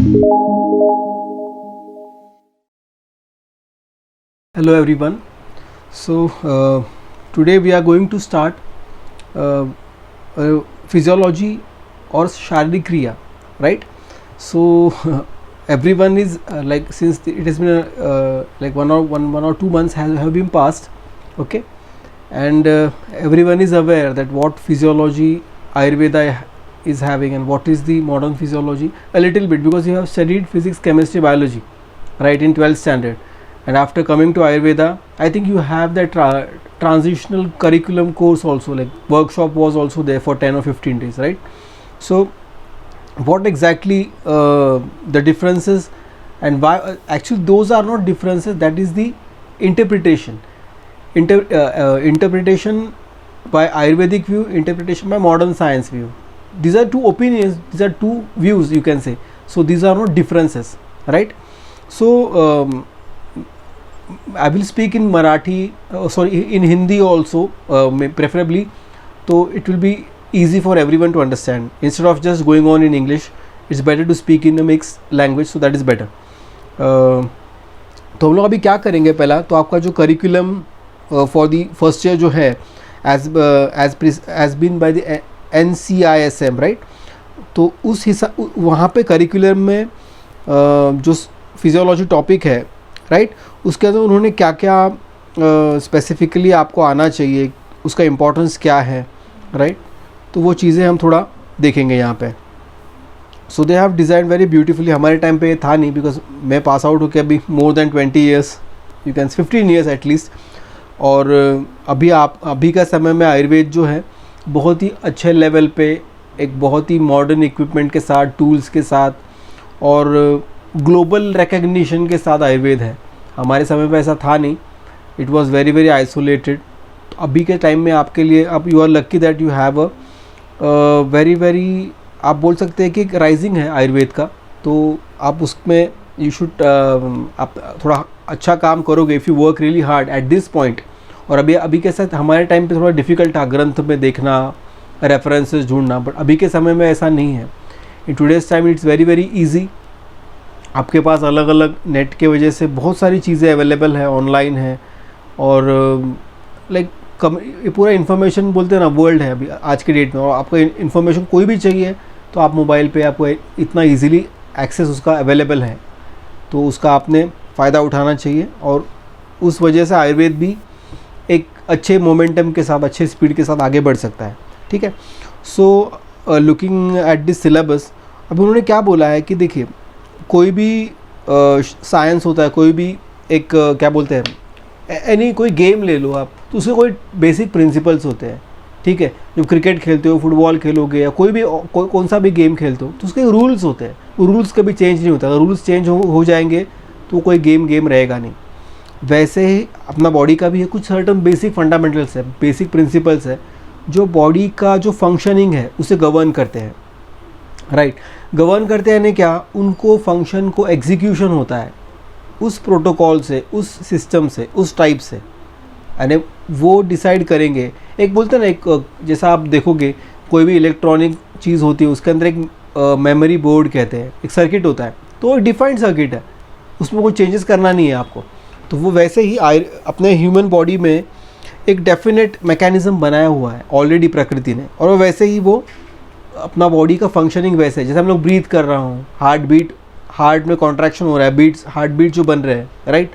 Hello everyone. So today we are going to start physiology or Shaरीरिक क्रिया, right? So everyone is like, since it has been like one or two months have been passed, okay, and everyone is aware that what physiology Ayurveda is having and what is the modern physiology a little bit, because you have studied physics, chemistry, biology, right, in 12th standard, and after coming to Ayurveda I think you have that transitional curriculum course also, like workshop was also there for 10 or 15 days, right? So what exactly the differences, and why actually those are not differences, that is the interpretation. Interpretation by Ayurvedic view, interpretation by modern science view. These are two opinions, these are two views, you can say. So these are not differences, right? So I will speak in Marathi, in Hindi also, preferably, so it will be easy for everyone to understand. Instead of just going on in English, it's better to speak in a mixed language, so that is better. तो हम लोग अभी क्या करेंगे, पहला तो आपका जो curriculum for the first year जो है has been by the NCISM, right? तो उस हिसाब वहाँ पे करिकुलम में जो फिजियोलॉजी टॉपिक है, राइट, उसके अंदर उन्होंने क्या क्या स्पेसिफिकली आपको आना चाहिए, उसका इम्पोर्टेंस क्या है, राइट? तो वो चीज़ें हम थोड़ा देखेंगे यहाँ पे. So they have design very beautifully. हमारे टाइम पे ये था नहीं, बिकॉज मैं पास आउट होकर अभी more than 20 years, you can 15 years at least. और अभी का समय में आयुर्वेद जो है बहुत ही अच्छे लेवल पे, एक बहुत ही मॉडर्न इक्विपमेंट के साथ, टूल्स के साथ और ग्लोबल रिकग्निशन के साथ आयुर्वेद है. हमारे समय पे ऐसा था नहीं, it was very very isolated. अभी के टाइम में आपके लिए, अब you are lucky that you have a very very, आप बोल सकते हैं कि एक राइजिंग है आयुर्वेद का. तो आप उसमें यू शुड, आप थोड़ा अच्छा काम करोगे if you work really hard at this point. और अभी के साथ हमारे टाइम पे थोड़ा डिफ़िकल्ट था ग्रंथ में देखना, रेफरेंसेस ढूंढना, बट अभी के समय में ऐसा नहीं है. In today's time it's very very easy. आपके पास अलग अलग नेट के वजह से बहुत सारी चीज़ें अवेलेबल है, ऑनलाइन है, और लाइक ये पूरा इन्फॉर्मेशन बोलते हैं ना, वर्ल्ड है अभी आज के डेट में. और आपको इन्फॉर्मेशन कोई भी चाहिए तो आप मोबाइल पे आपको इतना इजीली एक्सेस उसका अवेलेबल है, तो उसका आपने फ़ायदा उठाना चाहिए. और उस वजह से आयुर्वेद भी एक अच्छे मोमेंटम के साथ, अच्छे स्पीड के साथ आगे बढ़ सकता है, ठीक है. So looking at this syllabus, अब उन्होंने क्या बोला है कि देखिए, कोई भी साइंस होता है, कोई भी एक क्या बोलते हैं, एनी कोई गेम ले लो आप, तो उसके कोई बेसिक प्रिंसिपल्स होते हैं, ठीक है. जब क्रिकेट खेलते हो, फुटबॉल खेलोगे, या कोई भी कौन सा भी गेम खेलते हो, तो उसके रूल्स होते हैं. वो रूल्स कभी चेंज नहीं होता. अगर रूल्स चेंज हो जाएंगे तो कोई गेम रहेगा नहीं. वैसे ही अपना बॉडी का भी है, कुछ सर्टन बेसिक फंडामेंटल्स है, बेसिक प्रिंसिपल्स है, जो बॉडी का जो फंक्शनिंग है उसे गवर्न करते हैं, राइट. गवर्न करते हैं यानी क्या, उनको फंक्शन को एग्जीक्यूशन होता है उस प्रोटोकॉल से, उस सिस्टम से, उस टाइप से, यानी वो डिसाइड करेंगे. एक बोलते हैं ना, एक जैसा आप देखोगे कोई भी इलेक्ट्रॉनिक चीज़ होती है, उसके अंदर एक मेमोरी बोर्ड कहते हैं, एक सर्किट होता है, तो एक डिफाइंड सर्किट है, उसमें कोई चेंजेस करना नहीं है आपको. तो वो वैसे ही अपने ह्यूमन बॉडी में एक डेफिनेट मैकेनिज़्म बनाया हुआ है ऑलरेडी प्रकृति ने, और वैसे ही वो अपना बॉडी का फंक्शनिंग वैसे है. जैसे हम लोग ब्रीथ कर रहा हूँ, हार्ट में कॉन्ट्रैक्शन हो रहा है, हार्ट बीट जो बन रहे हैं, राइट.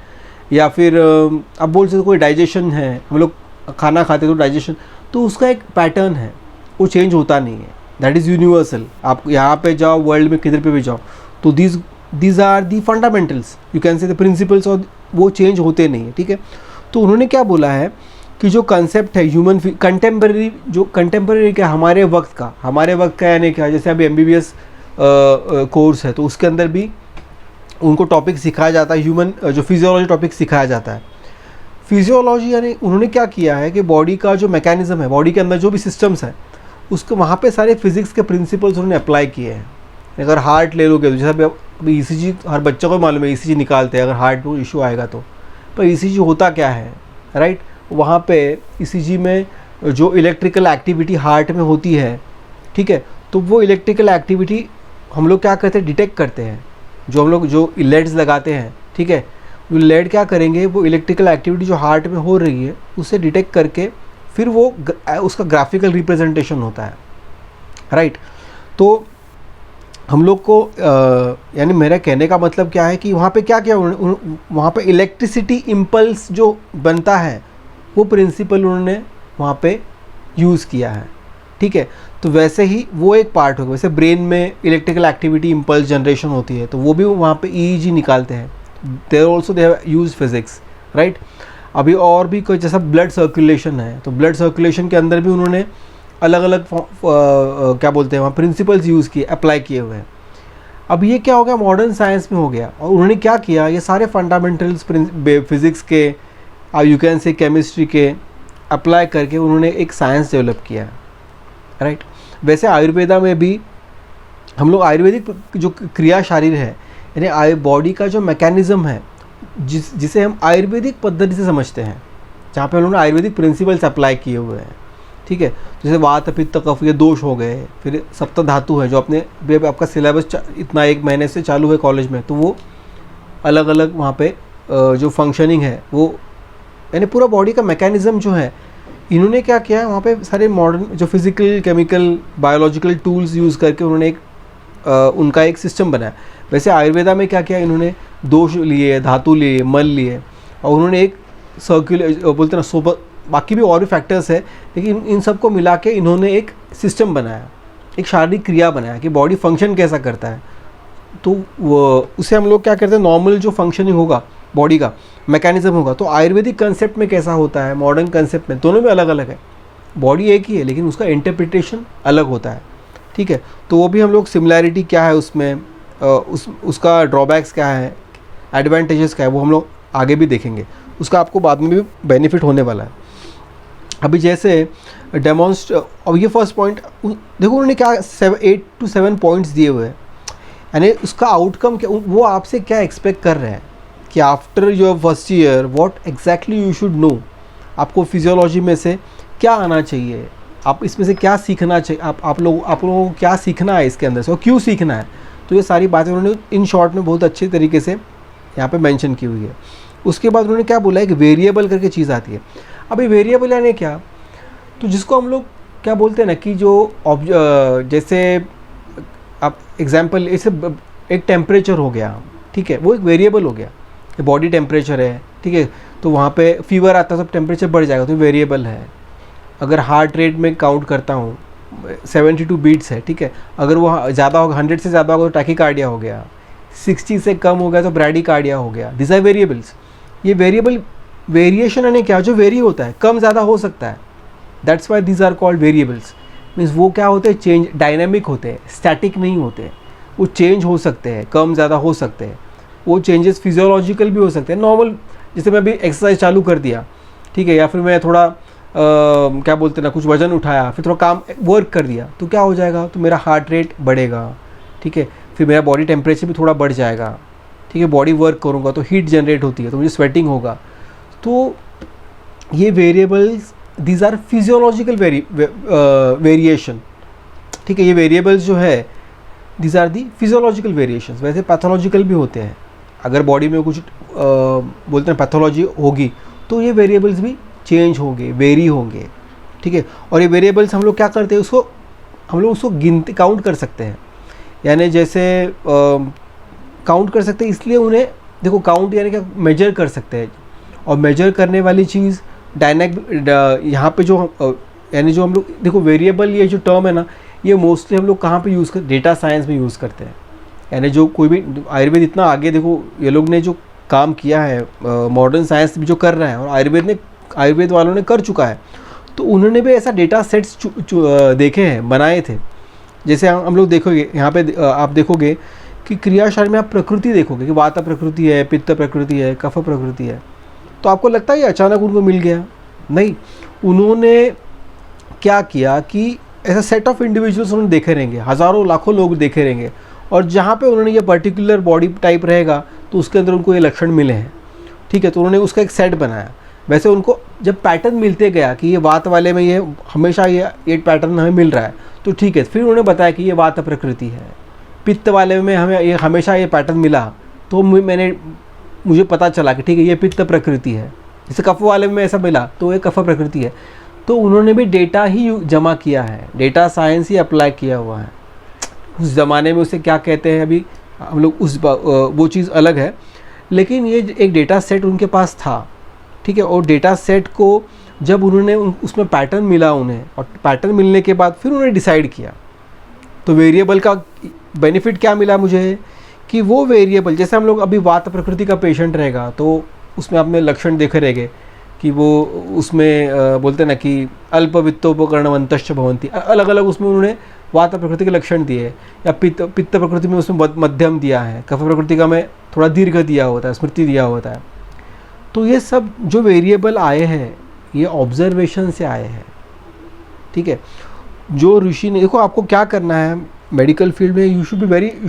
या फिर आप बोल सकते हो कोई डाइजेशन है, हम लोग खाना खाते तो डाइजेशन, तो उसका एक पैटर्न है, वो चेंज होता नहीं है. That is universal. आप यहाँ पे जाओ, वर्ल्ड में किधर पे भी जाओ, तो these are the fundamentals, you can say the principles, और वो चेंज होते नहीं है, ठीक है. तो उन्होंने क्या बोला है कि जो कंसेप्ट है ह्यूमन कंटेम्प्रेरी, जो कंटेम्प्रेरी क्या, हमारे वक्त का यानी क्या, जैसे अभी MBBS कोर्स है, तो उसके अंदर भी उनको टॉपिक सिखाया जाता है, ह्यूमन जो फिजियोलॉजी टॉपिक सिखाया जाता है. फिजियोलॉजी यानी उन्होंने क्या किया है कि बॉडी का जो मैकेनिज़्म है, बॉडी के अंदर जो भी सिस्टम्स है, उसको वहाँ पे सारे फिजिक्स के प्रिंसिपल्स उन्होंने अप्लाई किए हैं. अगर हार्ट ले लोगे, तो जैसे अभी ECG हर बच्चों को मालूम है, ECG निकालते हैं अगर हार्ट को इशू आएगा तो. पर ECG होता क्या है, राइट. वहाँ पे ECG में जो इलेक्ट्रिकल एक्टिविटी हार्ट में होती है, ठीक है, तो वो इलेक्ट्रिकल एक्टिविटी हम लोग क्या करते हैं, डिटेक्ट करते हैं. जो हम लोग जो लेड्स लगाते हैं, ठीक है, वो लेड क्या करेंगे, वो इलेक्ट्रिकल एक्टिविटी जो हार्ट में हो रही है उसे डिटेक्ट करके फिर वो उसका ग्राफिकल रिप्रेजेंटेशन होता है, राइट। तो हम लोग को यानी मेरा कहने का मतलब क्या है कि वहाँ पे क्या क्या वहाँ पे इलेक्ट्रिसिटी इम्पल्स जो बनता है वो प्रिंसिपल उन्होंने वहाँ पे यूज़ किया है, ठीक है। तो वैसे ही वो एक पार्ट होगा, वैसे ब्रेन में इलेक्ट्रिकल एक्टिविटी इम्पल्स जनरेशन होती है तो वो भी वहाँ पे EEG निकालते हैं, there also they have use physics, right. अभी और भी कोई जैसा ब्लड सर्कुलेशन है, तो ब्लड सर्कुलेशन के अंदर भी उन्होंने अलग अलग क्या बोलते हैं वहाँ प्रिंसिपल्स यूज़ किए, अप्लाई किए हुए हैं। अब ये क्या हो गया, मॉडर्न साइंस में हो गया, और उन्होंने क्या किया, ये सारे फंडामेंटल्स फिज़िक्स के, यू कैन से केमिस्ट्री के अप्लाई करके उन्होंने एक साइंस डेवलप किया है, राइट। वैसे आयुर्वेदा में भी हम लोग आयुर्वेदिक जो क्रिया शरीर है, यानी बॉडी का जो मैकेनिज़्म है, जिसे हम आयुर्वेदिक पद्धति से समझते हैं, जहाँ पे हम लोगों ने आयुर्वेदिक प्रिंसिपल्स अप्लाई किए हुए हैं, ठीक है। जैसे वात पित्त कफ ये दोष हो गए, फिर सप्त धातु है जो अपने आपका सिलेबस इतना 1 महीने से चालू है कॉलेज में, तो वो अलग अलग वहाँ पे जो फंक्शनिंग है वो, यानी पूरा बॉडी का मैकेनिज़्म जो है, इन्होंने क्या किया है वहाँ पे सारे मॉडर्न जो physical chemical biological tools use करके उन्होंने एक उनका एक सिस्टम बनाया। वैसे आयुर्वेदा में क्या किया, इन्होंने दोष लिए, धातु लिए, मल लिए, और उन्होंने एक सर्कुलर बोलते ना बाकी भी और भी फैक्टर्स है, लेकिन इन सबको मिला के इन्होंने एक सिस्टम बनाया, एक शारीरिक क्रिया बनाया कि बॉडी फंक्शन कैसा करता है। तो वो उसे हम लोग क्या करते हैं, नॉर्मल जो फंक्शनिंग होगा बॉडी का मैकेनिज्म होगा, तो आयुर्वेदिक कंसेप्ट में कैसा होता है, मॉडर्न कंसेप्ट में, दोनों में अलग अलग है। बॉडी एक ही है लेकिन उसका इंटरप्रिटेशन अलग होता है, ठीक है। तो वो भी हम लोग सिमिलैरिटी क्या है उसमें, उसका ड्रॉबैक्स क्या है, एडवांटेजेस क्या है, वो हम लोग आगे भी देखेंगे, उसका आपको बाद में भी बेनिफिट होने वाला है। अभी जैसे अब ये फर्स्ट पॉइंट देखो उन्होंने क्या 8 to 7 पॉइंट्स दिए हुए हैं, यानी उसका आउटकम क्या, वो आपसे क्या एक्सपेक्ट कर रहे हैं कि after your first year what exactly you should know, आपको फिजियोलॉजी में से क्या आना चाहिए, आप इसमें से क्या सीखना चाहिए, आप लोगों को क्या सीखना है इसके अंदर से और क्यों सीखना है। तो ये सारी बातें उन्होंने इन शॉर्ट में बहुत अच्छे तरीके से यहाँ पे मेंशन की हुई है। उसके बाद उन्होंने क्या बोला है कि वेरिएबल करके चीज़ आती है। अभी वेरिएबल यानी क्या, तो जिसको हम लोग क्या बोलते हैं ना कि जो जैसे आप एग्जांपल इसे एक टेम्परेचर हो गया, ठीक है, वो एक वेरिएबल हो गया, बॉडी टेम्परेचर है, ठीक है, तो वहाँ पे फीवर आता है तो टेम्परेचर बढ़ जाएगा, तो वेरिएबल है। अगर हार्ट रेट में काउंट करता हूँ 72 बीट्स है, ठीक है, अगर वो ज़्यादा होगा 100 से ज़्यादा होगा तो टैकीकार्डिया हो गया, 60 से कम हो गया तो ब्रैडीकार्डिया हो गया। This are variables. ये वेरिएबल वेरिएशन यानी क्या, जो वेरी होता है, कम ज़्यादा हो सकता है, that's why these are called variables. Means वो क्या होते हैं, चेंज डायनेमिक होते हैं, स्टैटिक नहीं होते, वो चेंज हो सकते हैं, कम ज़्यादा हो सकते हैं, वो चेंजेस फिजियोलॉजिकल भी हो सकते हैं, नॉर्मल, जैसे मैं अभी एक्सरसाइज चालू कर दिया, ठीक है, या फिर मैं थोड़ा क्या बोलते हैं ना, कुछ वजन उठाया, फिर थोड़ा काम वर्क कर दिया, तो क्या हो जाएगा, तो मेरा हार्ट रेट बढ़ेगा, ठीक है, फिर मेरा बॉडी टेम्परेचर भी थोड़ा बढ़ जाएगा, ठीक है, बॉडी वर्क करूँगा तो हीट जनरेट होती है तो मुझे स्वेटिंग होगा। तो ये variables these are physiological variation, ठीक है, ये वेरिएबल्स जो है these are the physiological variations. वैसे पैथोलॉजिकल भी होते हैं, अगर बॉडी में कुछ बोलते हैं पैथोलॉजी होगी तो ये वेरिएबल्स भी चेंज होंगे, वेरी होंगे, ठीक है। और ये वेरिएबल्स हम लोग क्या करते हैं, हम लोग उसको गिनते काउंट कर सकते हैं, यानी जैसे काउंट कर सकते हैं, इसलिए उन्हें देखो काउंट यानी क्या, मेजर कर सकते हैं, और मेजर करने वाली चीज़ यहाँ पे जो यानी जो हम लोग देखो वेरिएबल, ये जो टर्म है ना, ये मोस्टली हम लोग कहाँ पे यूज़ करते, डेटा साइंस में यूज़ करते हैं। यानी जो कोई भी आयुर्वेद इतना आगे देखो ये लोग ने जो काम किया है, मॉडर्न साइंस भी जो कर रहा है, और आयुर्वेद वालों ने कर चुका है, तो उन्होंने भी ऐसा डेटा सेट्स देखे हैं, बनाए थे। जैसे हम लोग देखोगे यहाँ पे आप देखोगे कि क्रियाशरीर में आप प्रकृति देखोगे कि वात प्रकृति है, पित्त प्रकृति है, कफ प्रकृति है, तो आपको लगता है ये अचानक उनको मिल गया, नहीं, उन्होंने क्या किया कि ऐसा सेट ऑफ इंडिविजुअल्स उन्होंने देखे रहेंगे, हज़ारों लाखों लोग देखे रहेंगे, और जहाँ पे उन्होंने ये पर्टिकुलर बॉडी टाइप रहेगा तो उसके अंदर उनको ये लक्षण मिले हैं, ठीक है, तो उन्होंने उसका एक सेट बनाया। वैसे उनको जब पैटर्न मिलते गया कि ये वात वाले में ये हमेशा ये पैटर्न हमें मिल रहा है, तो ठीक है, फिर उन्होंने बताया कि ये वात प्रकृति है, पित्त वाले में हमें ये हमेशा ये पैटर्न मिला, तो मुझे पता चला कि ठीक है ये पित्त प्रकृति है। जैसे कफ वाले में ऐसा मिला तो ये कफ प्रकृति है। तो उन्होंने भी डेटा ही जमा किया है, डेटा साइंस ही अप्लाई किया हुआ है। उस ज़माने में उसे क्या कहते हैं अभी हम लोग वो चीज़ अलग है, लेकिन ये एक डेटा सेट उनके पास था, ठीक है। और डेटा सेट को जब उन्होंने उसमें पैटर्न मिला उन्हें, और पैटर्न मिलने के बाद फिर उन्होंने डिसाइड किया। तो वेरिएबल का बेनिफिट क्या मिला मुझे कि वो वेरिएबल, जैसे हम लोग अभी वात प्रकृति का पेशेंट रहेगा तो उसमें आपने लक्षण देखे रहेंगे कि वो उसमें बोलते हैं ना कि अल्पवित्तोपकरणवंतश्च भवन्ति, अलग अलग उसमें उन्होंने वात प्रकृति के लक्षण दिए। या पित्त प्रकृति में उसमें मध्यम दिया है, कफ प्रकृति का में थोड़ा दीर्घ दिया होता है, स्मृति दिया होता है। तो ये सब जो वेरिएबल आए हैं ये ऑब्जर्वेशन से आए हैं, ठीक है। जो ऋषि ने, देखो आपको क्या करना है मेडिकल फील्ड में, you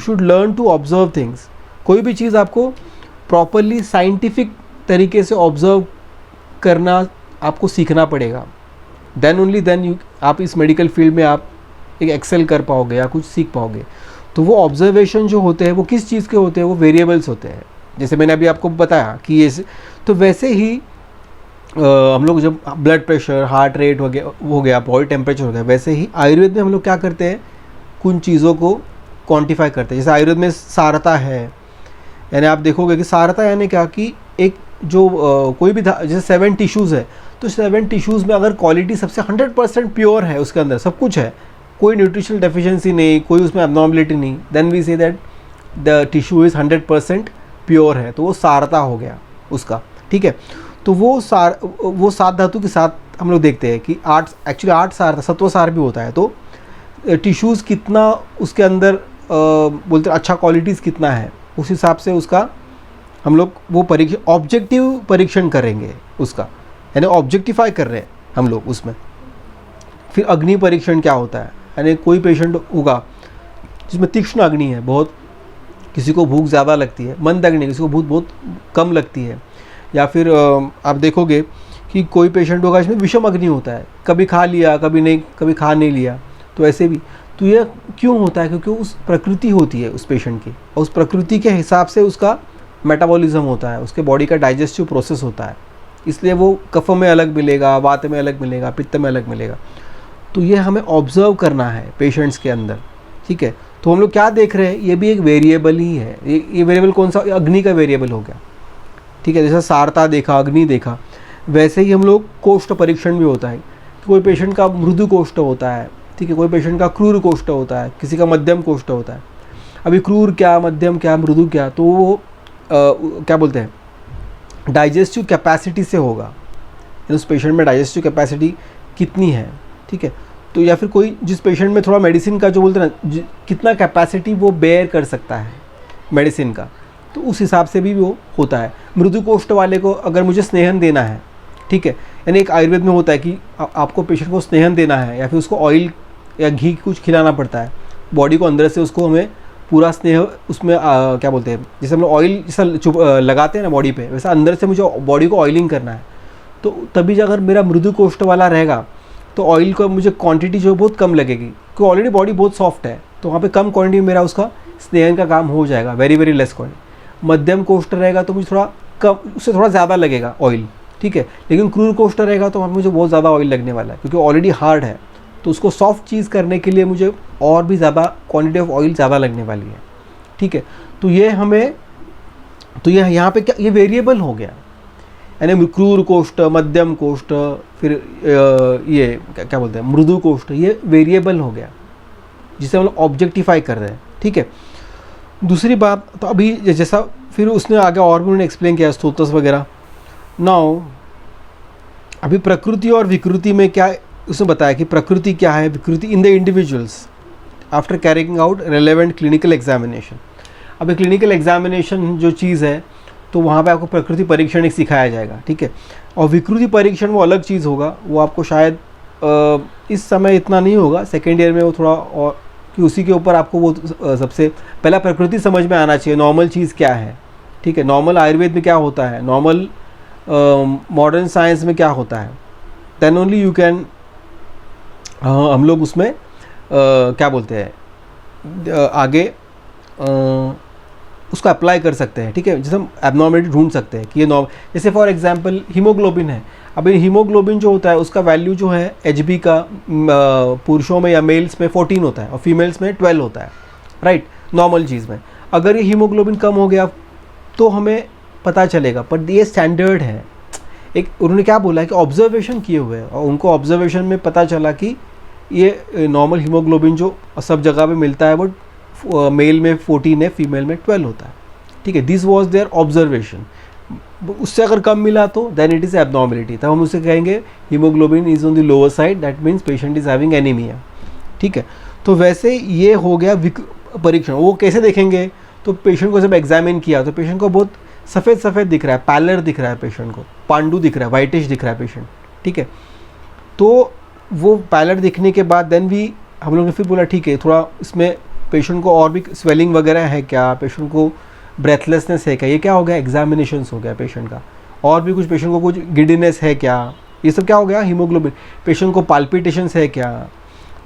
should learn to observe things. कोई भी चीज़ आपको प्रॉपरली साइंटिफिक तरीके से ऑब्जर्व करना आपको सीखना पड़ेगा। देन ओनली देन आप इस मेडिकल फील्ड में आप एक एक्सेल कर पाओगे या कुछ सीख पाओगे। तो वो ऑब्जर्वेशन जो होते हैं वो किस चीज़ के होते हैं, वो वेरिएबल्स होते हैं। जैसे मैंने अभी आपको बताया कि ये, तो वैसे ही हम लोग जब ब्लड प्रेशर, हार्ट रेट हो गया, बॉडी टेम्परेचर हो गया, वैसे ही आयुर्वेद में हम लोग क्या करते हैं, कुछ चीज़ों को क्वांटिफाई करते हैं। जैसे आयुर्वेद में सारता है, यानी आप देखोगे कि सारता यानी क्या कि एक जो कोई भी जैसे 7 टिश्यूज़ है, तो 7 टिश्यूज़ में अगर क्वालिटी सबसे 100% प्योर है, उसके अंदर सब कुछ है, कोई न्यूट्रिशनल डेफिशिएंसी नहीं, कोई उसमें एब्नॉर्मलिटी नहीं, then we say that the tissue is 100% pure है, तो वो सारता हो गया उसका, ठीक है। तो वो 7 धातु के साथ हम लोग देखते हैं कि 8 सार, सत्व सार भी होता है। तो टिश्यूज़ कितना उसके अंदर बोलते हैं अच्छा क्वालिटीज़ कितना है, उस हिसाब से उसका हम लोग वो ऑब्जेक्टिव परीक्षण करेंगे उसका, यानी ऑब्जेक्टिफाई कर रहे हैं हम लोग उसमें। फिर अग्नि परीक्षण क्या होता है, यानी कोई पेशेंट होगा जिसमें तीक्ष्ण अग्नि है बहुत, किसी को भूख ज़्यादा लगती है, मंद अग्नि किसी को भूख बहुत कम लगती है। या फिर आप देखोगे कि कोई पेशेंट होगा जिसमें विषम अग्नि होता है, कभी खा लिया कभी नहीं, कभी खा नहीं लिया, तो ऐसे भी। तो ये क्यों होता है, क्योंकि उस प्रकृति होती है उस पेशेंट की, और उस प्रकृति के हिसाब से उसका मेटाबॉलिज्म होता है, उसके बॉडी का डाइजेस्टिव प्रोसेस होता है, इसलिए वो कफ में अलग मिलेगा, वात में अलग मिलेगा, पित्त में अलग मिलेगा। तो ये हमें ऑब्जर्व करना है पेशेंट्स के अंदर, ठीक है। तो हम लोग क्या देख रहे हैं, ये भी एक वेरिएबल ही है। ये वेरिएबल कौन सा, अग्नि का वेरिएबल हो गया, ठीक है। जैसा सारता देखा, अग्नि देखा, वैसे ही हम लोग कोष्ठ परीक्षण भी होता है। कोई पेशेंट का मृदु कोष्ठ होता है, ठीक है, कोई पेशेंट का क्रूर कोष्ठ होता है, किसी का मध्यम कोष्ठ होता है। अभी क्रूर क्या, मध्यम क्या, मृदु क्या, तो वो क्या बोलते हैं, डाइजेस्टिव कैपेसिटी से होगा, उस पेशेंट में डाइजेस्टिव कैपेसिटी कितनी है, ठीक है। तो या फिर कोई जिस पेशेंट में थोड़ा मेडिसिन का जो बोलते हैं ना, कितना कैपेसिटी वो बेयर कर सकता है मेडिसिन का, तो उस हिसाब से भी वो होता है। मृदु कोष्ठ वाले को अगर मुझे स्नेहन देना है, ठीक है, यानी एक आयुर्वेद में होता है कि आपको पेशेंट को स्नेहन देना है या फिर उसको ऑयल या घी कुछ खिलाना पड़ता है, बॉडी को अंदर से उसको हमें पूरा स्नेह उसमें क्या बोलते हैं, जैसे हम लोग ऑयल जैसा लगाते हैं ना बॉडी पे, वैसा अंदर से मुझे बॉडी को ऑयलिंग करना है। तो तभी अगर मेरा मृदु कोष्ठ वाला रहेगा तो ऑयल को मुझे क्वांटिटी जो बहुत कम लगेगी, क्योंकि ऑलरेडी बॉडी बहुत सॉफ्ट है, तो वहाँ पे कम क्वांटिटी में मेरा उसका स्नेहन का काम हो जाएगा, वेरी वेरी लेस क्वांटिटी। मध्यम कोष्ठ रहेगा तो मुझे थोड़ा कम, उससे थोड़ा ज़्यादा लगेगा ऑयल, ठीक है। लेकिन क्रूर कोष्ठ रहेगा तो वहाँ मुझे बहुत ज़्यादा ऑयल लगने वाला है, क्योंकि ऑलरेडी हार्ड है, तो उसको सॉफ्ट चीज़ करने के लिए मुझे और भी ज़्यादा क्वांटिटी ऑफ ऑयल ज़्यादा लगने वाली है, ठीक है। तो ये हमें, तो ये यहाँ पे क्या, ये वेरिएबल हो गया, यानी क्रूर कोष्ठ, मध्यम कोष्ठ, फिर ये क्या बोलते हैं मृदु कोष्ठ, ये वेरिएबल हो गया जिसे हम लोग ऑब्जेक्टिफाई कर रहे हैं, ठीक है। दूसरी बात, तो अभी जैसा फिर उसने आगे और भी उन्होंने एक्सप्लेन किया स्तोत्रस वगैरह। नाउ अभी प्रकृति और विकृति में क्या उसने बताया कि प्रकृति क्या है, विकृति in the individuals after carrying out relevant clinical examination. अभी क्लिनिकल एग्जामिनेशन जो चीज़ है, तो वहाँ पे आपको प्रकृति परीक्षण एक सिखाया जाएगा, ठीक है। और विकृति परीक्षण वो अलग चीज़ होगा, वो आपको शायद इस समय इतना नहीं होगा, सेकेंड ईयर में वो थोड़ा, और कि उसी के ऊपर आपको वो सबसे पहला प्रकृति समझ में आना चाहिए, नॉर्मल चीज़ क्या है, ठीक है। नॉर्मल आयुर्वेद में क्या होता है, नॉर्मल मॉडर्न साइंस में क्या होता है, देन ओनली यू कैन, हम लोग उसमें क्या बोलते हैं आगे उसको अप्लाई कर सकते हैं, ठीक है, जैसे हम एबनॉर्मलिटी ढूंढ सकते हैं कि ये जैसे फॉर एग्जांपल हीमोग्लोबिन है। अब हीमोग्लोबिन जो होता है उसका वैल्यू जो है HB का पुरुषों में या मेल्स में 14 होता है और फीमेल्स में 12 होता है, राइट, नॉर्मल चीज़ में। अगर ये हीमोग्लोबिन कम हो गया तो हमें पता चलेगा, पर ये स्टैंडर्ड है। एक उन्होंने क्या बोला है कि ऑब्जर्वेशन किए हुए हैं और उनको ऑब्जर्वेशन में पता चला कि ये नॉर्मल हीमोग्लोबिन जो सब जगह पे मिलता है वो मेल में 14 है, फीमेल में 12 होता है, ठीक है। This was there observation. उससे अगर कम मिला तो देन इट इज़ एबनॉर्मलिटी, तब हम उसे कहेंगे haemoglobin is on the lower side, that means patient is having anaemia, ठीक है। तो वैसे ये हो गया परीक्षण। वो कैसे देखेंगे, तो पेशेंट को जब एग्जामिन किया तो पेशेंट को बहुत सफ़ेद सफ़ेद दिख रहा है, पैलर दिख रहा है, पेशेंट को पांडु दिख रहा है, वाइटिश दिख रहा है पेशेंट, ठीक है। तो वो पैलर दिखने के बाद देन भी हम लोग ने फिर बोला ठीक है, थोड़ा इसमें पेशेंट को और भी स्वेलिंग वगैरह है क्या, पेशेंट को ब्रेथलेसनेस है क्या, ये क्या हो गया, एग्जामिनेशंस हो गया पेशेंट का। और भी कुछ पेशेंट को कुछ गिडीनेस है क्या, ये सब क्या हो गया, हीमोग्लोबिन। पेशेंट को पाल्पिटेशंस है क्या,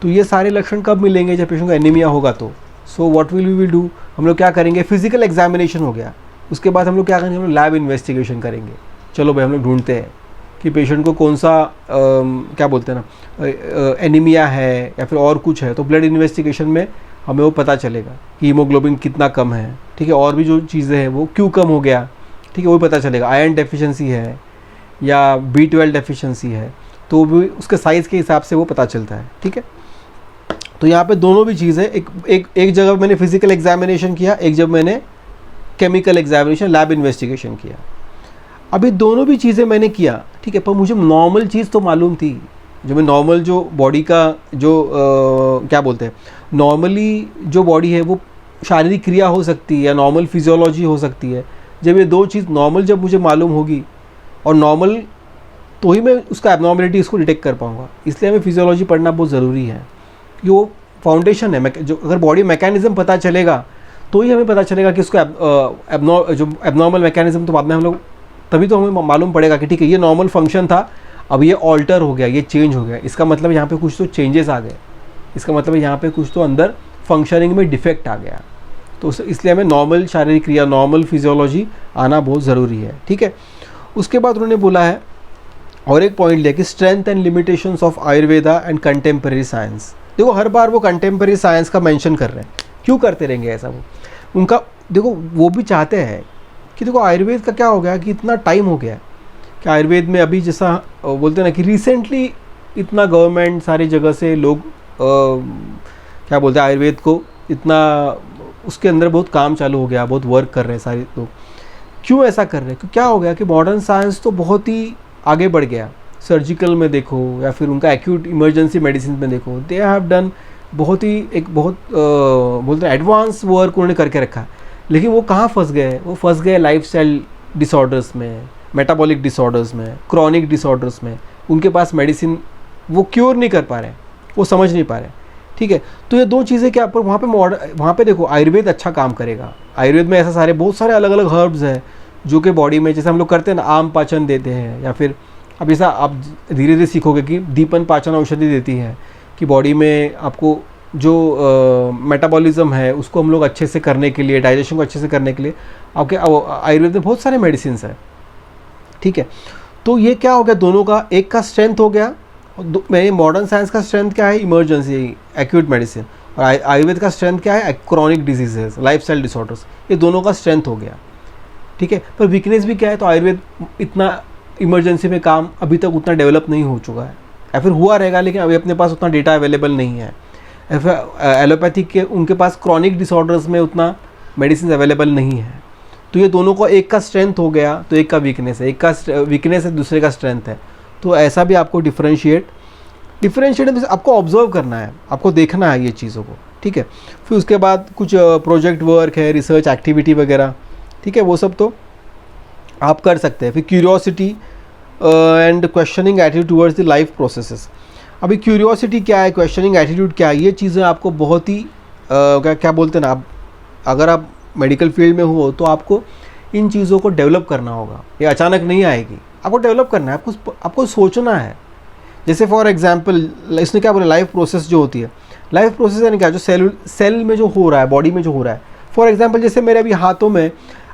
तो ये सारे लक्षण कब मिलेंगे, जब पेशेंट को एनीमिया होगा तो। So what will we do, हम लोग क्या करेंगे, फिजिकल एग्जामिनेशन हो गया, उसके बाद हम लोग क्या करेंगे, हम लोग लैब इन्वेस्टिगेशन करेंगे। चलो भाई हम लोग ढूंढते हैं कि पेशेंट को कौन सा क्या बोलते हैं ना, एनीमिया है या फिर और कुछ है, तो ब्लड इन्वेस्टिगेशन में हमें वो पता चलेगा कि हीमोग्लोबिन कितना कम है, ठीक है। और भी जो चीज़ें हैं वो क्यों कम हो गया, ठीक है, वो भी पता चलेगा। आयरन डेफिशिएंसी है या B12 डेफिशिएंसी है, तो भी उसके साइज़ के हिसाब से वो पता चलता है, ठीक है। तो यहाँ पे दोनों भी चीज़ें, एक जगह मैंने फिजिकल एग्जामिनेशन किया, एक जगह मैंने केमिकल एग्जामिनेशन लैब इन्वेस्टिगेशन किया। अभी दोनों भी चीज़ें मैंने किया, ठीक है, पर मुझे नॉर्मल चीज़ तो मालूम थी, जो मैं नॉर्मल जो बॉडी का जो क्या बोलते हैं, नॉर्मली जो बॉडी है वो शारीरिक क्रिया हो सकती है या नॉर्मल फिजियोलॉजी हो सकती है। जब ये दो चीज़ नॉर्मल जब मुझे मालूम होगी और नॉर्मल, तो ही मैं उसका एबनॉर्मलिटी इसको डिटेक्ट कर पाऊँगा। इसलिए हमें फिजियोलॉजी पढ़ना बहुत ज़रूरी है, कि वो फाउंडेशन है। जो अगर बॉडी मैकेनिज़्म पता चलेगा तो ही हमें पता चलेगा कि उसका जो एबनॉर्मल मैकेनिज़्म, तो बाद में हम लोग तभी तो हमें मालूम पड़ेगा कि ठीक है ये नॉर्मल फंक्शन था, अब ये ऑल्टर हो गया, ये चेंज हो गया, इसका मतलब यहाँ पे कुछ तो चेंजेस आ गए, इसका मतलब यहाँ पे कुछ तो अंदर फंक्शनिंग में डिफेक्ट आ गया। तो इसलिए हमें नॉर्मल शारीरिक क्रिया, नॉर्मल फिजियोलॉजी आना बहुत ज़रूरी है, ठीक है। उसके बाद उन्होंने बोला है और एक पॉइंट लिया कि strength and limitations of Ayurveda and contemporary science. देखो हर बार वो कंटेम्प्रेरी साइंस का मेंशन कर रहे हैं, क्यों करते रहेंगे ऐसा, वो उनका देखो वो भी चाहते हैं कि देखो आयुर्वेद का क्या हो गया कि इतना टाइम हो गया कि आयुर्वेद में अभी जैसा बोलते हैं ना कि रिसेंटली इतना गवर्नमेंट सारी जगह से लोग क्या बोलते हैं आयुर्वेद को इतना उसके अंदर बहुत काम चालू हो गया, बहुत वर्क कर रहे हैं सारे लोग। क्यों ऐसा कर रहे हैं, क्योंकि क्या हो गया कि मॉडर्न साइंस तो बहुत ही आगे बढ़ गया। सर्जिकल में देखो या फिर उनका एक्यूट इमरजेंसी मेडिसिन में देखो, दे हैव डन बहुत ही बहुत बोलते हैं एडवांस वर्क उन्होंने करके रखा। लेकिन वो कहाँ फंस गए, वो फंस गए लाइफस्टाइल डिसऑर्डर्स में, मेटाबॉलिक डिसऑर्डर्स में, क्रॉनिक डिसऑर्डर्स में। उनके पास मेडिसिन वो क्योर नहीं कर पा रहे, वो समझ नहीं पा रहे, ठीक है। तो ये दो चीज़ें क्या, पर वहाँ पे देखो आयुर्वेद अच्छा काम करेगा। आयुर्वेद में ऐसा बहुत सारे अलग अलग हर्ब्स हैं जो कि बॉडी में, जैसे हम लोग करते हैं ना, आम पाचन देते हैं, या फिर अब ऐसा आप धीरे धीरे सीखोगे कि दीपन पाचन औषधि देती है कि बॉडी में आपको जो मेटाबॉलिज्म है उसको हम लोग अच्छे से करने के लिए, डाइजेशन को अच्छे से करने के लिए आपके आयुर्वेद में बहुत सारे मेडिसिन है, ठीक है। तो ये क्या हो गया, दोनों का, एक का स्ट्रेंथ हो गया, मेरे मॉडर्न साइंस का स्ट्रेंथ क्या है, इमरजेंसी एक्यूट मेडिसिन, और आयुर्वेद का स्ट्रेंथ क्या है, क्रॉनिक डिजीजेस, लाइफस्टाइल डिसऑर्डर्स। ये दोनों का स्ट्रेंथ हो गया, ठीक है। पर वीकनेस भी क्या है, तो आयुर्वेद इतना इमरजेंसी में काम अभी तक उतना डेवलप नहीं हो चुका है, या फिर हुआ रहेगा लेकिन अभी अपने पास उतना डेटा अवेलेबल नहीं है। एलोपैथिक के उनके पास क्रॉनिक डिसऑर्डर्स में उतना मेडिसिन अवेलेबल नहीं है। तो ये दोनों को, एक का स्ट्रेंथ हो गया तो एक का वीकनेस है, एक का वीकनेस है दूसरे का स्ट्रेंथ है। तो ऐसा भी आपको डिफरेंशिएट आपको ऑब्जर्व करना है, आपको देखना है ये चीज़ों को, ठीक है। फिर उसके बाद कुछ प्रोजेक्ट वर्क है, रिसर्च एक्टिविटी वगैरह, ठीक है, वो सब तो आप कर सकते हैं। फिर curiosity and questioning attitude towards the life processes. अभी क्यूरियोसिटी क्या है, क्वेश्चनिंग एटीट्यूड क्या है, ये चीज़ें आपको बहुत ही क्या बोलते हैं ना, आप अगर आप मेडिकल फील्ड में हो तो आपको इन चीज़ों को डेवलप करना होगा। ये अचानक नहीं आएगी, आपको डेवलप करना है, आपको सोचना है। जैसे फॉर एग्जांपल इसने क्या बोला, लाइफ प्रोसेस जो होती है, लाइफ प्रोसेस यानी क्या, जो सेल में जो हो रहा है, बॉडी में जो हो रहा है। फॉर एग्जांपल जैसे मेरे अभी हाथों में,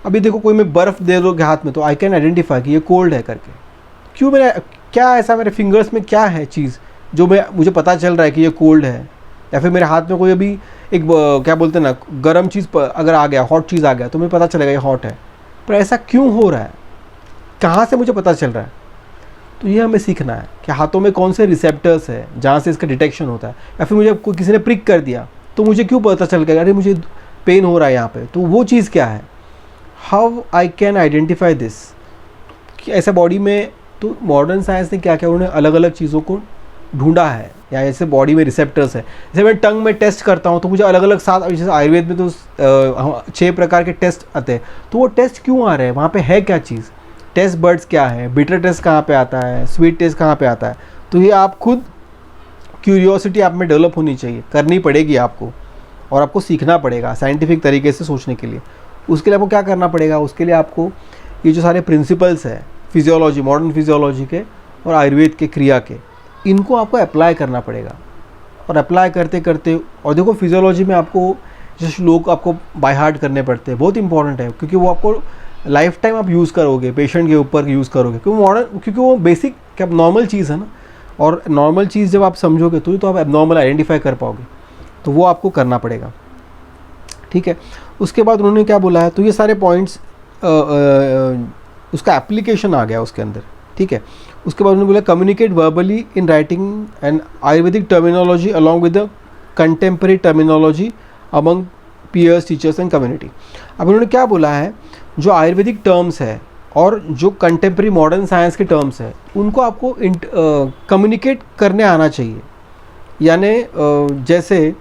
अभी देखो कोई मैं बर्फ़ दे दोगे हाथ में तो आई कैन आइडेंटिफाई कि ये कोल्ड है करके। क्यों? मेरा क्या ऐसा मेरे फिंगर्स में क्या है चीज़ जो मुझे पता चल रहा है कि ये कोल्ड है? या फिर मेरे हाथ में कोई अभी एक क्या बोलते हैं ना, गर्म चीज़ अगर आ गया, हॉट चीज़ आ गया तो मुझे पता चलेगा ये हॉट है। पर ऐसा क्यों हो रहा है? कहाँ से मुझे पता चल रहा है? तो ये हमें सीखना है कि हाथों में कौन से रिसेप्टर्स है जहाँ से इसका डिटेक्शन होता है। या फिर मुझे किसी ने प्रिक कर दिया तो मुझे क्यों पता चल गया अरे मुझे पेन हो रहा है यहाँ पे? तो वो चीज़ क्या है? How I can identify this कि ऐसा बॉडी में। तो मॉडर्न साइंस ने क्या किया, उन्होंने अलग अलग चीज़ों को ढूंढा है, या ऐसे बॉडी में रिसेप्टर्स है। जैसे मैं टंग में टेस्ट करता हूँ तो मुझे अलग अलग 7, जैसे आयुर्वेद में तो 6 प्रकार के टेस्ट आते हैं। तो वो टेस्ट क्यों आ रहे हैं? वहाँ पे है क्या चीज़? टेस्ट बर्ड्स क्या है, बिटर टेस्ट कहाँ पे आता है, स्वीट टेस्ट कहाँ पे आता है? तो ये आप खुद क्यूरियोसिटी आप में डेवलप होनी चाहिए, करनी पड़ेगी आपको, और आपको सीखना पड़ेगा साइंटिफिक तरीके से सोचने के लिए। उसके लिए आपको क्या करना पड़ेगा? उसके लिए आपको ये जो सारे प्रिंसिपल्स है फिजियोलॉजी, मॉडर्न फिजियोलॉजी के और आयुर्वेद के क्रिया के, इनको आपको अप्लाई करना पड़ेगा। और अप्लाई करते करते, और देखो फिजियोलॉजी में आपको जो श्लोक आपको बाय हार्ट करने पड़ते हैं, बहुत इंपॉर्टेंट है, क्योंकि वो आपको लाइफ टाइम आप यूज़ करोगे, पेशेंट के ऊपर यूज़ करोगे, क्योंकि वो बेसिक क्या नॉर्मल चीज़ है ना। और नॉर्मल चीज़ जब आप समझोगे तो आप एबनॉर्मल आइडेंटिफाई कर पाओगे। तो वो आपको करना पड़ेगा, ठीक है। उसके बाद उन्होंने क्या बोला है, तो ये सारे पॉइंट्स उसका एप्लीकेशन आ गया उसके अंदर, ठीक है। उसके बाद उन्होंने बोला communicate verbally in writing and ayurvedic terminology along with the contemporary terminology among peers, teachers and community. अब उन्होंने क्या बोला है, जो आयुर्वेदिक टर्म्स है और जो कंटेम्प्रेरी मॉडर्न साइंस के टर्म्स है, उनको आपको कम्युनिकेट करने आना चाहिए। यानी जैसे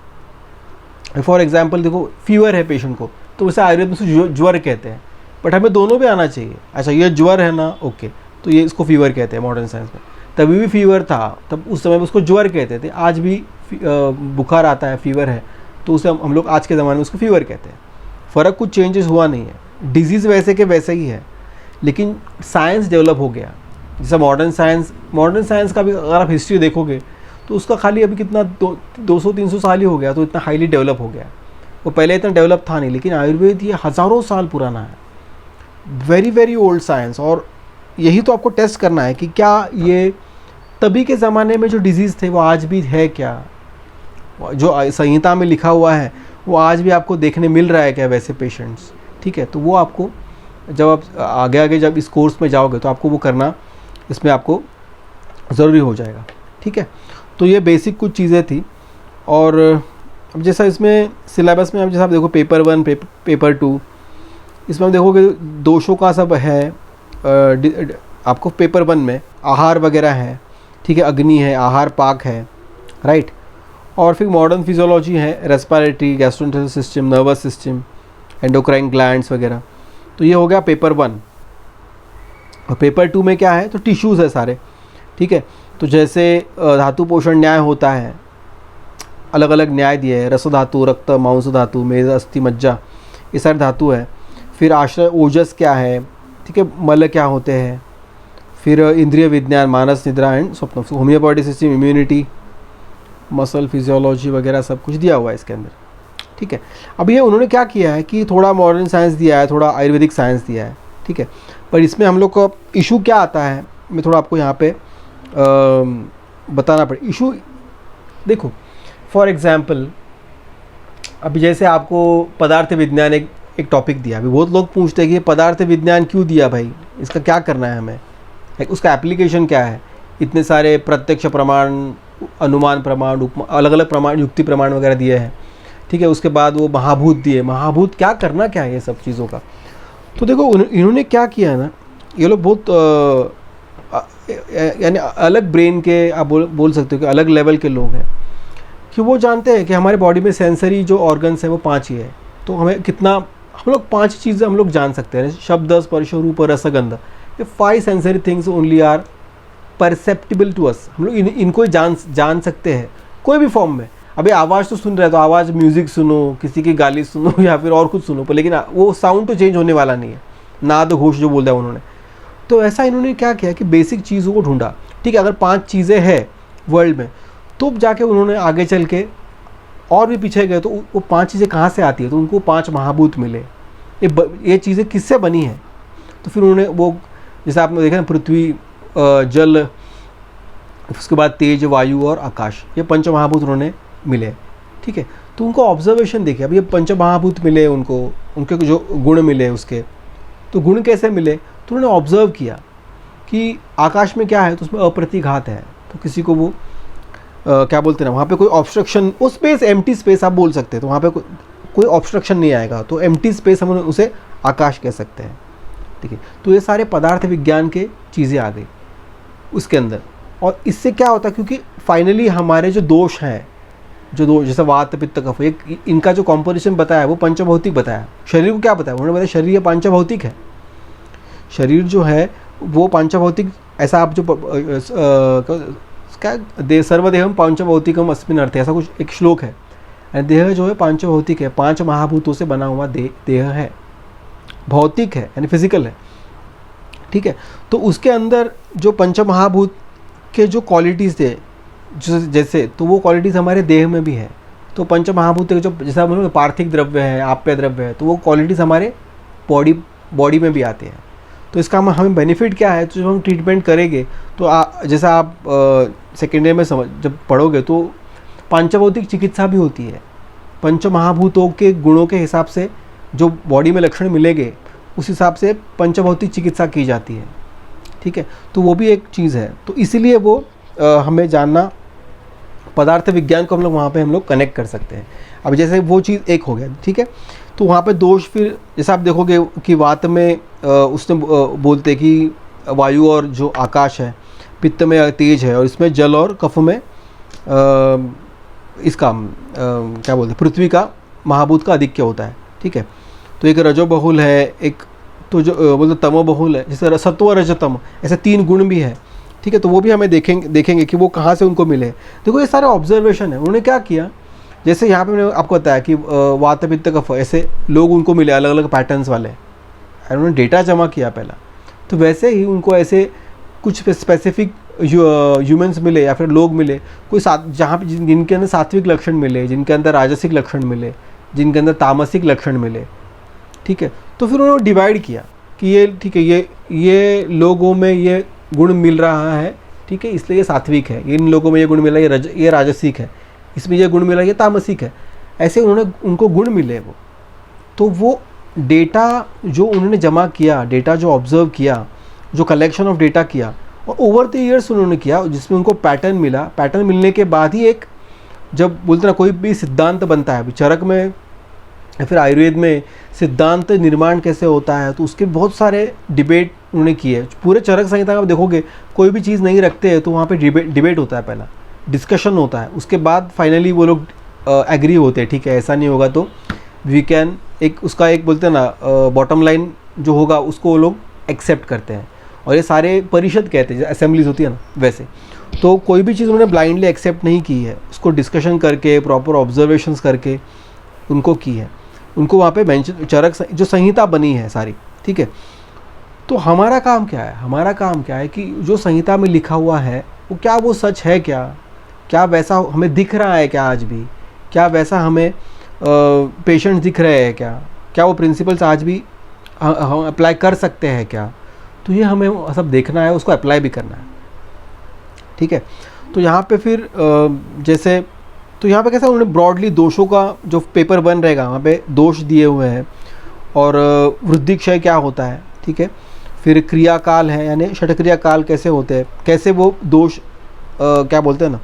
फॉर एग्जांपल देखो, फीवर है पेशेंट को, तो वैसे आयुर्वेद में उसे ज्वर कहते हैं, बट हमें दोनों भी आना चाहिए। अच्छा ये ज्वर है ना, ओके, तो ये इसको फीवर कहते हैं मॉडर्न साइंस में। तभी भी फीवर था, तब उस समय में उसको ज्वर कहते थे। आज भी बुखार आता है, फीवर है, तो उसे हम लोग आज के ज़माने में उसको फीवर कहते हैं। फ़र्क कुछ चेंजेस हुआ नहीं है, डिजीज़ वैसे के वैसे ही है, लेकिन साइंस डेवलप हो गया। जैसा मॉडर्न साइंस का भी अगर आप हिस्ट्री देखोगे तो उसका खाली अभी कितना 200-300 साल ही हो गया, तो इतना हाईली डेवलप हो गया। वो पहले इतना डेवलप था नहीं, लेकिन आयुर्वेद ये हज़ारों साल पुराना है, वेरी वेरी ओल्ड साइंस। और यही तो आपको टेस्ट करना है कि क्या ये तभी के ज़माने में जो डिजीज़ थे वो आज भी है क्या, जो संहिता में लिखा हुआ है वो आज भी आपको देखने मिल रहा है क्या वैसे पेशेंट्स, ठीक है। तो वो आपको जब आप आगे जब इस कोर्स में जाओगे तो आपको वो करना, इसमें आपको ज़रूरी हो जाएगा, ठीक है। तो ये बेसिक कुछ चीज़ें थी। और अब जैसा इसमें सिलेबस में, अब जैसा आप देखो पेपर 1, पेपर 2, इसमें हम देखोगे दोषों का सब है। आपको पेपर 1 में आहार वगैरह है, ठीक है, अग्नि है, आहार पाक है, राइट। और फिर मॉडर्न फिजियोलॉजी है, respiratory, gastrointestinal system, nervous system, endocrine glands वगैरह। तो ये हो गया पेपर 1। और पेपर 2 में क्या है, तो टिश्यूज़ है सारे, ठीक है। तो जैसे धातु पोषण न्याय होता है, अलग अलग न्याय दिए हैं, रस धातु, रक्त, मांस धातु, मेद, अस्थि, मज्जा, ये सारे धातु है। फिर आश्रय ओजस क्या है, ठीक है, मल क्या होते हैं, फिर इंद्रिय विज्ञान, मानस, निद्रा एंड स्वप्न, homeopathy system, immunity, muscle physiology वगैरह सब कुछ दिया हुआ है इसके अंदर, ठीक है। अब ये उन्होंने क्या किया है कि थोड़ा मॉडर्न साइंस दिया है, थोड़ा आयुर्वेदिक साइंस दिया है, ठीक है। पर इसमें हम लोग को इशू क्या आता है, मैं थोड़ा आपको यहाँ पे बताना पड़े। इशू देखो, फॉर एग्जांपल अभी जैसे आपको पदार्थ विज्ञान एक टॉपिक दिया, अभी बहुत लोग पूछते हैं कि पदार्थ विज्ञान क्यों दिया भाई, इसका क्या करना है हमें, उसका एप्लीकेशन क्या है। इतने सारे प्रत्यक्ष प्रमाण, अनुमान प्रमाण, अलग अलग प्रमाण, युक्ति प्रमाण वगैरह दिए हैं, ठीक है। उसके बाद वो महाभूत दिए, महाभूत क्या करना क्या है ये सब चीज़ों का। तो देखो इन्होंने क्या किया है ना, ये लोग बहुत यानी अलग ब्रेन के, आप बोल सकते हो कि अलग लेवल के लोग हैं, कि वो जानते हैं कि हमारे बॉडी में सेंसरी जो ऑर्गन्स हैं वो 5 ही है। तो हमें कितना, हम लोग 5 चीज़ें हम लोग जान सकते हैं, शब्द, स्पर्श, रूप, रस, गंध। ये 5 sensory things only are perceptible to us. हम लोग इनको जान सकते हैं कोई भी फॉर्म में। अभी आवाज़ तो सुन रहे हो तो आवाज़, म्यूज़िक सुनो, किसी की गाली सुनो या फिर और कुछ सुनो, पर लेकिन वो साउंड तो चेंज होने वाला नहीं है, नाद घोष जो बोलता है उन्होंने। तो ऐसा इन्होंने क्या किया कि बेसिक चीज़ों को ढूंढा, ठीक है। अगर 5 चीज़ें हैं वर्ल्ड में, तो जाके उन्होंने आगे चल के और भी पीछे गए तो वो 5 चीज़ें कहाँ से आती है, तो उनको 5 महाभूत मिले। ये चीज़ें किससे बनी है, तो फिर उन्होंने वो जैसे आपने देखा ना, पृथ्वी, जल, उसके बाद तेज, वायु और आकाश, ये पंच महाभूत उन्होंने मिले। ठीक है, तो उनको ऑब्जर्वेशन देखे, अब ये पंच महाभूत मिले उनको, उनके जो गुण मिले उसके, तो गुण कैसे मिले, तो उन्होंने ऑब्जर्व किया कि आकाश में क्या है, तो उसमें अप्रतिघात है, तो किसी को वो क्या बोलते हैं ना, वहाँ पे कोई ऑब्स्ट्रक्शन, वो स्पेस एम्प्टी स्पेस आप बोल सकते हैं, तो वहाँ पे कोई ऑब्स्ट्रक्शन नहीं आएगा, तो एम्प्टी स्पेस हम उसे आकाश कह सकते हैं। ठीक है, तो ये सारे पदार्थ विज्ञान के चीज़ें आ गई उसके अंदर। और इससे क्या होता है, क्योंकि फाइनली हमारे जो दोष हैं, जो दोष जैसे वात पित्त कफ, एक इनका जो कॉम्पोजिशन बताया वो पंचभौतिक बताया। शरीर को क्या बताया उन्होंने, बताया शरीर ये पंचभौतिक है, शरीर जो है वो पंचभौतिक, ऐसा आप जो क्या सर्वदेहम पंचभौतिकम अस्मिन् अर्थे, ऐसा कुछ एक श्लोक है। देह जो है पंचभौतिक है, 5 महाभूतों से बना हुआ देह है, भौतिक है यानी फिजिकल है। ठीक है, तो उसके अंदर जो पंच महाभूत के जो क्वालिटीज़ थे, जैसे तो वो क्वालिटीज़ हमारे देह में भी है। तो पंच महाभूत जो जैसा बोलो पार्थिव द्रव्य है, आप्य द्रव्य है, तो वो क्वालिटीज़ हमारे बॉडी में भी आते हैं। तो इसका हमें बेनिफिट क्या है, तो जब हम ट्रीटमेंट करेंगे तो जैसा आप सेकेंड ईयर में जब पढ़ोगे तो पंचभौतिक चिकित्सा भी होती है। पंच महाभूतों के गुणों के हिसाब से जो बॉडी में लक्षण मिलेंगे उस हिसाब से पंचभौतिक चिकित्सा की जाती है। ठीक है, तो वो भी एक चीज़ है। तो इसीलिए वो हमें जानना, पदार्थ विज्ञान को हम लोग कनेक्ट कर सकते हैं। अब जैसे वो चीज़ एक हो गया, ठीक है, तो वहाँ पे दोष फिर जैसे आप देखोगे कि वात में उसने बोलते कि वायु और जो आकाश है, पित्त में तेज है, और इसमें जल और कफ में इसका क्या बोलते हैं, पृथ्वी का महाभूत का अधिक्य होता है। ठीक है, तो एक रजोबहुल है, एक तो जो बोलते तमोबहुल है, जैसे सत्व रजतम, ऐसे 3 गुण भी है। ठीक है, तो वो भी हमें देखेंगे कि वो कहाँ से उनको मिले। देखो ये सारे ऑब्जर्वेशन है, उन्होंने क्या किया, जैसे यहाँ पे मैंने आपको बताया कि वात पित्त कफ, ऐसे लोग उनको मिले अलग अलग पैटर्न्स वाले, उन्होंने डेटा जमा किया पहला, तो वैसे ही उनको ऐसे कुछ स्पेसिफिक ह्यूमन्स मिले या फिर लोग मिले, कोई जहाँ पे जिनके अंदर सात्विक लक्षण मिले, जिनके अंदर राजसिक लक्षण मिले, जिनके अंदर तामसिक लक्षण मिले। ठीक है, तो फिर उन्होंने डिवाइड किया कि ये ठीक है, ये लोगों में ये गुण मिल रहा है, ठीक है, इसलिए ये सात्विक है, इन लोगों में ये गुण मिला, ये राजसिक है, इसमें ये गुण मिला, ये तामसिक है। ऐसे उन्होंने उनको गुण मिले वो, तो वो डेटा जो उन्होंने जमा किया, डेटा जो ऑब्जर्व किया, जो कलेक्शन ऑफ डेटा किया, और ओवर द ईयर्स उन्होंने किया, जिसमें उनको पैटर्न मिला। पैटर्न मिलने के बाद ही एक, जब बोलते ना कोई भी सिद्धांत बनता है, चरक में या फिर आयुर्वेद में सिद्धांत निर्माण कैसे होता है, तो उसके बहुत सारे डिबेट उन्होंने किए। पूरे चरक संहिता का आप देखोगे, कोई भी चीज़ नहीं रखते हैं तो वहाँ पे डिबेट होता है, पहला डिस्कशन होता है, उसके बाद फाइनली वो लोग एग्री होते हैं। ठीक है, ऐसा नहीं होगा तो वी कैन, एक उसका एक बोलते हैं ना बॉटम लाइन जो होगा उसको वो लोग एक्सेप्ट करते हैं। और ये सारे परिषद कहते हैं, असेंबलीज होती है ना वैसे। तो कोई भी चीज़ उन्होंने ब्लाइंडली एक्सेप्ट नहीं की है, उसको डिस्कशन करके, प्रॉपर ऑब्जर्वेशंस करके उनको की है। उनको वहाँ पे मेंशन, चरक जो संहिता बनी है सारी, ठीक है। तो हमारा काम क्या है, हमारा काम क्या है कि जो संहिता में लिखा हुआ है वो क्या वो सच है, क्या वैसा हमें दिख रहा है, क्या आज भी, क्या वैसा हमें पेशेंट्स दिख रहे हैं, क्या वो प्रिंसिपल्स आज भी हम अप्लाई कर सकते हैं क्या। तो ये हमें सब देखना है, उसको अप्लाई भी करना है। ठीक है, तो यहाँ पे फिर जैसे, तो यहाँ पे कैसा उन्होंने ब्रॉडली दोषों का जो पेपर बन रहेगा वहाँ पे दोष दिए हुए हैं, और वृद्धि क्षय क्या होता है, ठीक है, फिर क्रियाकाल है, यानी षटक्रिया काल कैसे होते हैं, कैसे वो दोष क्या बोलते हैं ना,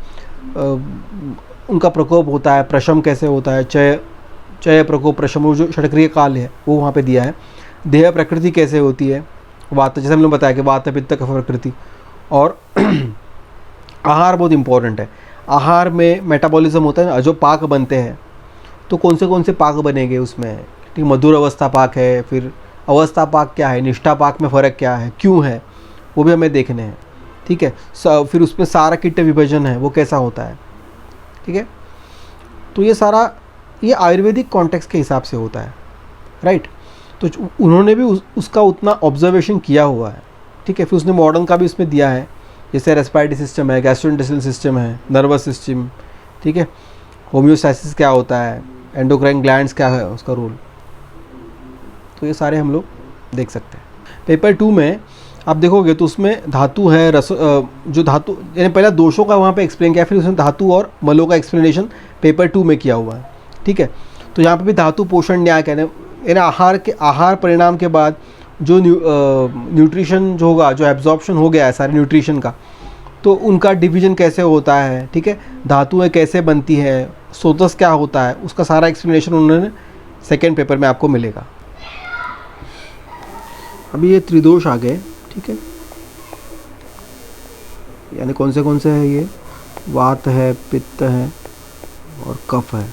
उनका प्रकोप होता है, प्रशम कैसे होता है, चय प्रकोप प्रशम, जो षटक्रिय काल है वो वहाँ पे दिया है। देह प्रकृति कैसे होती है, वात, जैसे हमने बताया कि वात पित्त कफ प्रकृति। और आहार बहुत इंपॉर्टेंट है, आहार में मेटाबॉलिज्म होता है ना, जो पाक बनते हैं, तो कौन से पाक बनेंगे उसमें, ठीक, मधुर अवस्था पाक है, फिर अवस्था पाक क्या है, निष्ठा पाक में फ़र्क क्या है, क्यों है, वो भी हमें देखने हैं। ठीक है, फिर उसमें सारा कीट विभाजन है वो कैसा होता है, ठीक है। तो ये सारा ये आयुर्वेदिक कॉन्टेक्स्ट के हिसाब से होता है, राइट। तो उन्होंने भी उसका उतना ऑब्जर्वेशन किया हुआ है, ठीक है। फिर उसने मॉडर्न का भी उसमें दिया है, जैसे रेस्पिरेटरी सिस्टम है, गैस्ट्रोइंटेस्टाइनल सिस्टम है, नर्वस सिस्टम, ठीक है। होम्योस्टैसिस क्या होता है, एंडोक्राइन ग्लैंड्स क्या है उसका रोल, तो ये सारे हम लोग देख सकते हैं। पेपर 2 में आप देखोगे तो उसमें धातु है, जो धातु यानी पहले दोषों का वहाँ पे एक्सप्लेन किया, फिर उसमें धातु और मलों का एक्सप्लेनेशन पेपर 2 में किया हुआ है, ठीक है। तो यहाँ पे भी धातु पोषण न्याय कहने यानी आहार परिणाम के बाद जो न्यूट्रिशन जो होगा, जो एब्जॉर्प्शन हो गया है सारे न्यूट्रिशन का, तो उनका डिवीजन कैसे होता है, ठीक है, धातुएं कैसे बनती है, स्रोतस क्या होता है, उसका सारा एक्सप्लेनेशन उन्होंने सेकेंड पेपर में आपको मिलेगा। अभी ये त्रिदोष आ गए, ठीक है, यानी कौन से है ये, वात है, पित्त है और कफ है,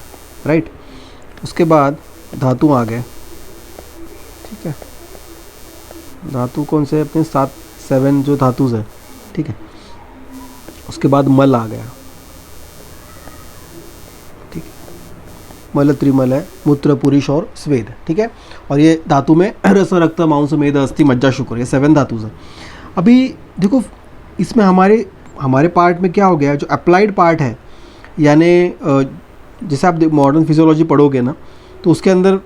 राइट। उसके बाद धातु आ गए, ठीक है, धातु कौन से अपने 7 जो धातु है, ठीक है। उसके बाद मल आ गया, ठीक है, मल त्रिमल है, मूत्र पुरुष और स्वेद, ठीक है। और ये धातु में रस रक्त मांस मेद अस्थि मज्जा शुक्र, ये 7 धातु है। अभी देखो इसमें हमारे पार्ट में क्या हो गया, जो अप्लाइड पार्ट है, यानी जैसे आप मॉडर्न फिजियोलॉजी पढ़ोगे ना, तो उसके अंदर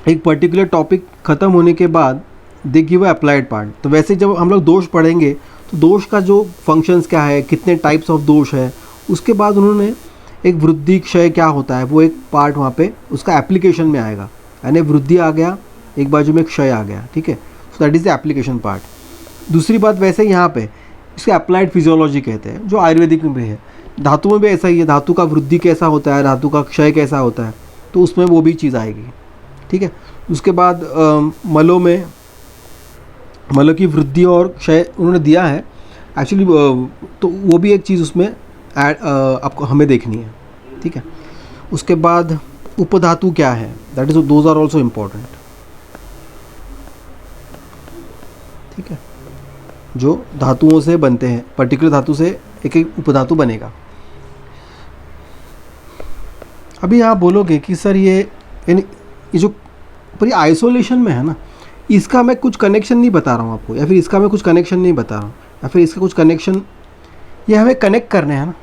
एक पर्टिकुलर टॉपिक ख़त्म होने के बाद दे गिव अप्लाइड पार्ट। तो वैसे जब हम लोग दोष पढ़ेंगे तो दोष का जो फंक्शंस क्या है, कितने टाइप्स ऑफ दोष है, उसके बाद उन्होंने एक वृद्धि क्षय क्या होता है वो एक पार्ट वहाँ पे उसका एप्लीकेशन में आएगा, यानी वृद्धि आ गया, एक बाजू में क्षय आ गया, ठीक है। So that is the application part. दूसरी बात वैसे यहाँ पे इसके अप्लाइड फिजियोलॉजी कहते हैं, जो आयुर्वेदिक में भी है, धातु में भी ऐसा ही है, धातु का वृद्धि कैसा होता है, धातु का क्षय कैसा होता है, तो उसमें वो भी चीज़ आएगी, ठीक है। उसके बाद मलों में मलों की वृद्धि और क्षय उन्होंने दिया है एक्चुअली, तो वो भी एक चीज़ उसमें आपको हमें देखनी है, ठीक है। उसके बाद उपधातु क्या है, that is those are also important, ठीक है, जो धातुओं से बनते हैं, पर्टिकुलर धातु से एक एक उपधातु बनेगा। अभी आप बोलोगे कि सर ये जो पर ये आइसोलेशन में है ना, इसका मैं कुछ कनेक्शन नहीं बता रहा हूँ आपको, या फिर इसका मैं कुछ कनेक्शन नहीं बता रहा हूँ, या फिर इसका कुछ कनेक्शन, ये हमें कनेक्ट करने हैं ना,